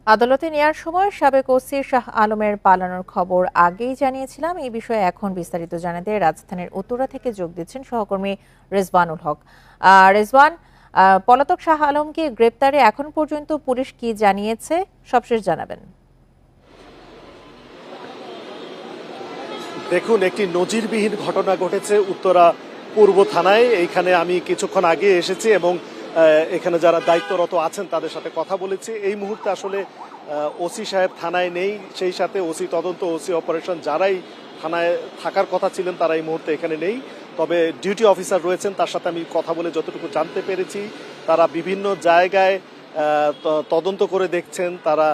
আদালতে নেয়ার সময় সাবেক ওসি শাহ আলমের পালানোর খবর আগেই জানিয়েছিলাম। এই বিষয়ে এখন বিস্তারিত জানাতে রাজধানীর উত্তরা থেকে যোগ দিচ্ছেন সহকর্মী রেজওয়ানুল হক। রেজওয়ান, পলাতক শাহ আলমকে গ্রেপ্তারে এখন পর্যন্ত পুলিশ কি জানিয়েছে, সবশেষ জানাবেন। দেখুন, একটি নজিরবিহীন ঘটনা ঘটেছে উত্তরা পূর্ব থানায়। এইখানে আমি কিছুক্ষণ আগে এসেছি এবং এখানে যারা দায়িত্বরত আছেন তাদের সাথে কথা বলেছি। এই মুহূর্তে আসলে ওসি সাহেব থানায় নেই, সেই সাথে ওসি তদন্ত, ওসি অপারেশন যারাই থানায় থাকার কথা ছিলেন তারা এই মুহূর্তে এখানে নেই। তবে ডিউটি অফিসার রয়েছেন, তার সাথে আমি কথা বলে যতটুকু জানতে পেরেছি তারা বিভিন্ন জায়গায় তদন্ত করে দেখছেন, তারা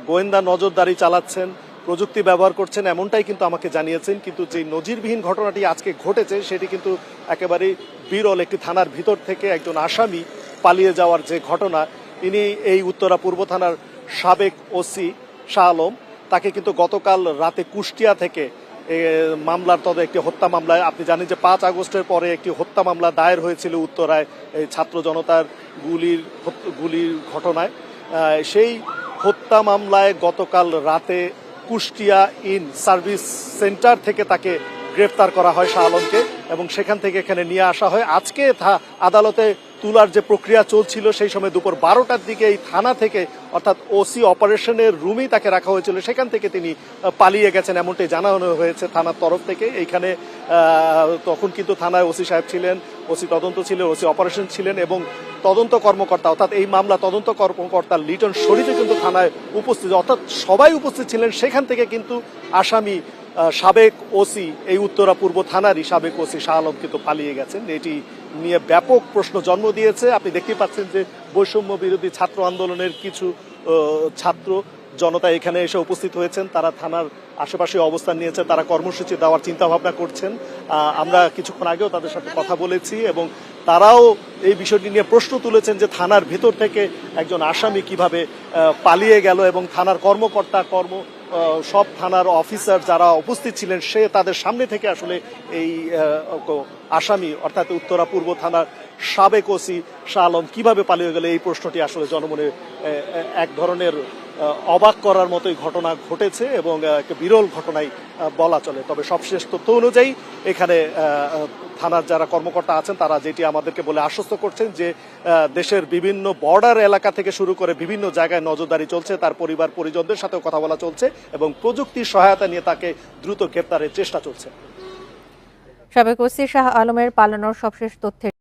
গোয়েন্দা নজরদারি চালাচ্ছেন, প্রযুক্তি ব্যবহার করছেন, এমনটাই কিন্তু আমাকে জানিয়েছেন। কিন্তু যে নজিরবিহীন ঘটনাটি আজকে ঘটেছে সেটি কিন্তু একেবারেই বিরল। একটি থানার ভিতর থেকে একজন আসামি পালিয়ে যাওয়ার যে ঘটনা, তিনি এই উত্তরা পূর্ব থানার সাবেক ওসি শাহ আলম, তাকে কিন্তু গতকাল রাতে কুষ্টিয়া থেকে মামলার তদে একটি হত্যা মামলায়, আপনি জানেন যে 5 আগস্টের পরে একটি হত্যা মামলা দায়ের হয়েছিল উত্তরায় এই ছাত্র জনতার গুলির ঘটনায়। সেই হত্যা মামলায় গতকাল রাতে কুষ্টিয়া ইন সার্ভিস সেন্টার থেকে তাকে গ্রেফতার করা হয় শাহ আলমকে, এবং সেখান থেকে এখানে নিয়ে আসা হয়। আজকে আদালতে তোলার যে প্রক্রিয়া চলছিল সেই সময় দুপুর 12টার দিকে এই থানা থেকে, অর্থাৎ ওসি অপারেশনের রুমেই তাকে রাখা হয়েছিল, সেখান থেকে তিনি পালিয়ে গেছেন এমনটাই জানানো হয়েছে থানার তরফ থেকে। এইখানে তখন কিন্তু থানায় ওসি সাহেব ছিলেন, ওসি তদন্ত ছিলেন, ওসি অপারেশন ছিলেন, এবং তদন্ত কর্মকর্তা অর্থাৎ এই মামলা তদন্ত কর্মকর্তা লিটন শরীফে কিন্তু থানায় উপস্থিত, অর্থাৎ সবাই উপস্থিত ছিলেন। সেখান থেকে কিন্তু আসামি সাবেক ওসি, এই উত্তরা পূর্ব থানারই সাবেক ওসি শাহ আলম কিন্তু পালিয়ে গেছেন। এটি নিয়ে ব্যাপক প্রশ্ন জন্ম দিয়েছে। আপনি দেখতেই পাচ্ছেন যে বৈষম্য বিরোধী ছাত্র আন্দোলনের কিছু ছাত্র জনতা এখানে এসে উপস্থিত হয়েছেন, তারা থানার আশেপাশে অবস্থান নিয়েছে, তারা কর্মসূচি দেওয়ার চিন্তা ভাবনা করছেন। আমরা কিছুক্ষণ আগেও তাদের সাথে কথা বলেছি এবং তারাও এই বিষয়টি নিয়ে প্রশ্ন তুলেছেন যে থানার ভেতর থেকে একজন আসামি কিভাবে পালিয়ে গেল, এবং থানার কর্মকর্তা সব থানার অফিসার যারা উপস্থিত ছিলেন সে তাদের সামনে থেকে আসলে এই আসামি অর্থাৎ উত্তরা পূর্ব থানার সাবেক ওসি শাহ আলম কিভাবে পালিয়ে গেল, এই প্রশ্নটি আসলে জনমনে এক ধরনের অবাক করার মতোই ঘটনা ঘটেছে এবং বিরল ঘটনাই বলা চলে। তবে সবশেষ তথ্য অনুযায়ী এখানে থানার যারা কর্মকর্তা আছেন তারা যেটি আমাদেরকে বলে আশ্বস্ত করছেন যে দেশের বিভিন্ন বর্ডার এলাকা থেকে শুরু করে বিভিন্ন জায়গায় নজরদারি চলছে, তার পরিবার পরিজনদের সাথেও কথা বলা চলছে এবং প্রযুক্তির সহায়তা নিয়ে তাকে দ্রুত গ্রেপ্তারের চেষ্টা চলছে। সাবেক ওসি শাহ আলমের পালানোর সবশেষ তথ্যের